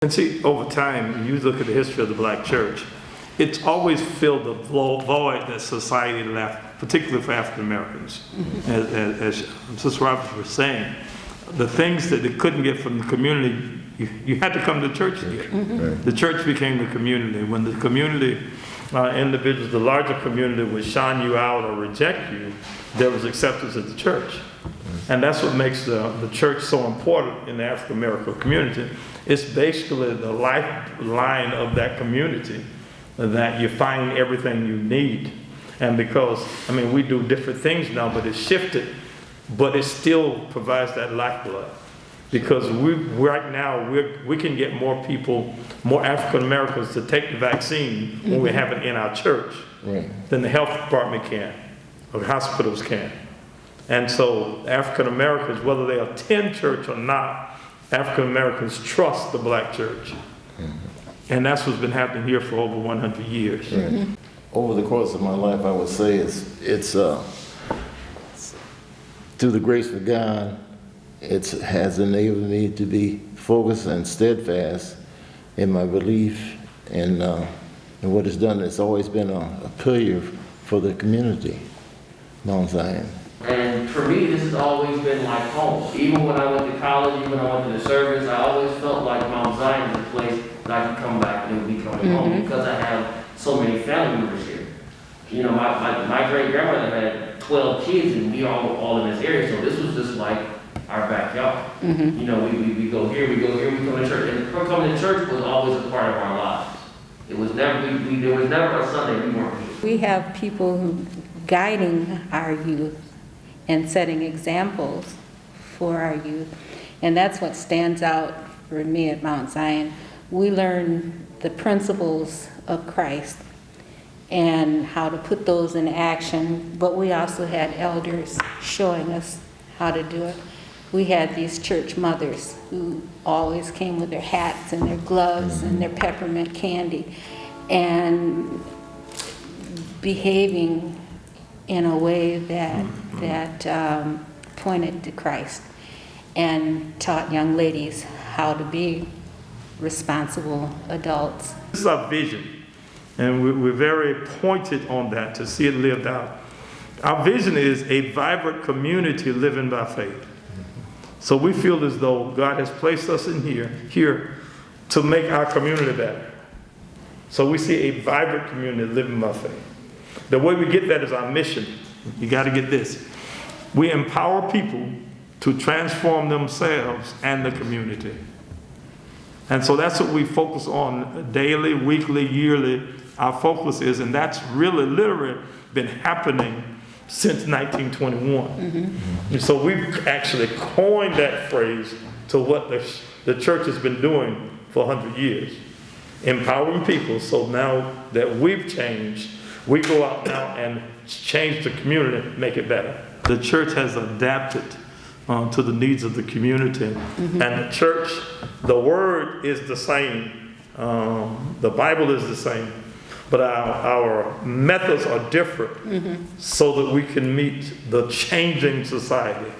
And see, over time, you look at the history of the black church, it's always filled the void that society left, particularly for African Americans. As Sister Roberts was saying, the things that they couldn't get from the community, you had to come to church to get. The church became the community. When the community individuals, the larger community would shun you out or reject you, there was acceptance at the church. And that's what makes the church so important in the African American community. It's basically the lifeline of that community, that you find everything you need. And because, I mean, we do different things now, but it's shifted, but it still provides that lifeblood. Because right now, we can get more people, more African Americans to take the vaccine when we have it in our church than the health department can, or hospitals can. And so African Americans, whether they attend church or not, African Americans trust the black church. And that's what's been happening here for over 100 years. Over the course of my life, I would say it's through the grace of God, it has enabled me to be focused and steadfast in my belief in what it's done. It's always been a pillar for the community, Mount Zion. And for me, this has always been like home. Even when I went to college, even when I went to the service, I always felt like Mount Zion is a place that I could come back and it would be coming home because I have so many family members here. You know, my great-grandmother had 12 kids and we all in this area, so this was just like our backyard. You know, we go here, we come to church. And coming to church was always a part of our lives. It was never, there was never a Sunday we weren't here. We have people who guiding our youth and setting examples for our youth. And that's what stands out for me at Mount Zion. We learn the principles of Christ and how to put those in action, but we also had elders showing us how to do it. We had these church mothers who always came with their hats and their gloves and their peppermint candy and behaving in a way that pointed to Christ and taught young ladies how to be responsible adults. This is our vision, and we're very pointed on that to see it lived out. Our vision is a vibrant community living by faith. So we feel as though God has placed us in here to make our community better. So we see a vibrant community living by faith. The way we get that is our mission. You got to get this. We empower people to transform themselves and the community. And so that's what we focus on daily, weekly, yearly. Our focus is, and that's really literally been happening since 1921. And so we've actually coined that phrase to what the church has been doing for 100 years. Empowering people, so now that we've changed, we go out now and change the community, make it better. The church has adapted to the needs of the community. And the church, the word is the same. The Bible is the same. But our methods are different so that we can meet the changing society.